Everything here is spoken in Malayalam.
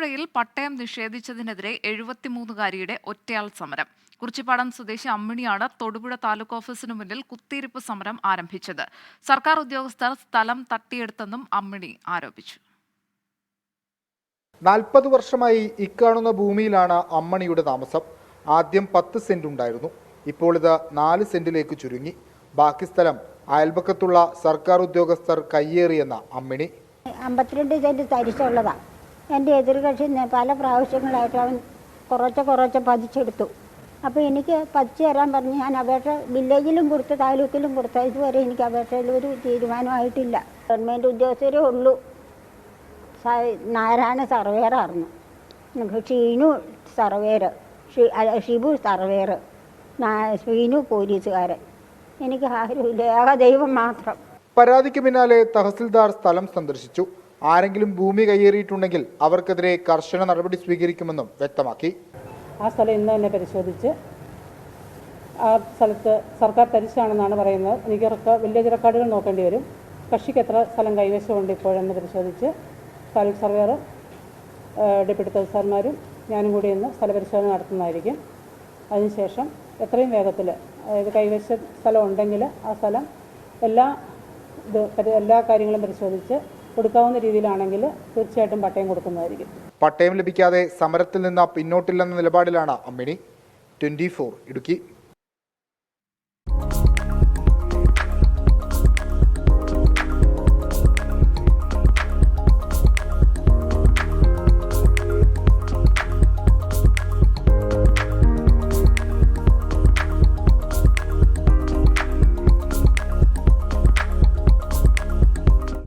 വടകരയിൽ പട്ടയം നിഷേധിച്ചതിനെതിരെ 73-കാരിയുടെ ഒറ്റയാൾ സമരം. കുറിച്ചിപ്പാടം സ്വദേശി അമ്മിണിയാണ് തൊടുപുഴ താലൂക്ക് ഓഫീസിനു മുന്നിൽ കുത്തിയിരിപ്പ് സമരം ആരംഭിച്ചത്. സർക്കാർ ഉദ്യോഗസ്ഥർ സ്ഥലം തട്ടിയെടുത്തെന്നും അമ്മിണി ആരോപിച്ചു. 40 വർഷമായി ഇക്കാണുന്ന ഭൂമിയിലാണ് അമ്മണിയുടെ താമസം. ആദ്യം 10 സെന്റ് ഉണ്ടായിരുന്നു. ഇപ്പോൾ ഇത് 4 സെന്റിലേക്ക് ചുരുങ്ങി. ബാക്കി സ്ഥലം അയൽപക്കത്തുള്ള സർക്കാർ ഉദ്യോഗസ്ഥർ കയ്യേറിയെന്ന അമ്മിണി. 52 സെന്റ് തരിച്ചുള്ളതാണ്. എൻ്റെ എതിർകക്ഷി പല പ്രാവശ്യങ്ങളായിട്ട് അവൻ കുറച്ച് പതിച്ചെടുത്തു. അപ്പോൾ എനിക്ക് പതിച്ചു തരാൻ പറഞ്ഞ് ഞാൻ അപേക്ഷ വില്ലേജിലും കൊടുത്ത് താലൂക്കിലും കൊടുത്ത ഇതുവരെ എനിക്ക് അപേക്ഷയിൽ ഒരു തീരുമാനമായിട്ടില്ല. ഗവൺമെൻറ് ഉദ്യോഗസ്ഥരേ ഉള്ളൂ. നാരായണ സർവേറായിരുന്നു, ഷീനു സർവേർ, ഷിബു സർവേർ, ഷീനു പോലീസുകാരൻ. എനിക്ക് ആരുമില്ല, ഏക ദൈവം മാത്രം. പരാതിക്ക് പിന്നാലെ തഹസിൽദാർ സ്ഥലം സന്ദർശിച്ചു. ആരെങ്കിലും ഭൂമി കയ്യേറിയിട്ടുണ്ടെങ്കിൽ അവർക്കെതിരെ കർശന നടപടി സ്വീകരിക്കുമെന്നും വ്യക്തമാക്കി. ആ സ്ഥലം ഇന്ന് തന്നെ പരിശോധിച്ച് ആ സ്ഥലത്ത് സർക്കാർ തരിശാണെന്നാണ് പറയുന്നത്. എനിക്ക് വില്ലേജ് റെക്കോർഡുകൾ നോക്കേണ്ടി വരും. കക്ഷിക്ക് എത്ര സ്ഥലം കൈവശമുണ്ട് ഇപ്പോഴെന്ന് പരിശോധിച്ച് താലൂക്ക് സർവേറും ഡെപ്യൂട്ടി തഹസിൽദാർമാരും ഞാനും കൂടി ഇന്ന് സ്ഥലപരിശോധന നടത്തുന്നതായിരിക്കും. അതിനുശേഷം എത്രയും വേഗത്തിൽ, അതായത് കൈവശ സ്ഥലം ഉണ്ടെങ്കിൽ ആ സ്ഥലം എല്ലാ കാര്യങ്ങളും പരിശോധിച്ച് കൊടുക്കാവുന്ന രീതിയിലാണെങ്കിൽ തീർച്ചയായിട്ടും പട്ടയം കൊടുക്കുന്നതായിരിക്കും. പട്ടയം ലഭിക്കാതെ സമരത്തിൽ നിന്ന് പിന്നോട്ടില്ലെന്ന നിലപാടിലാണ് അമ്മിണി. 24 ഇടുക്കി.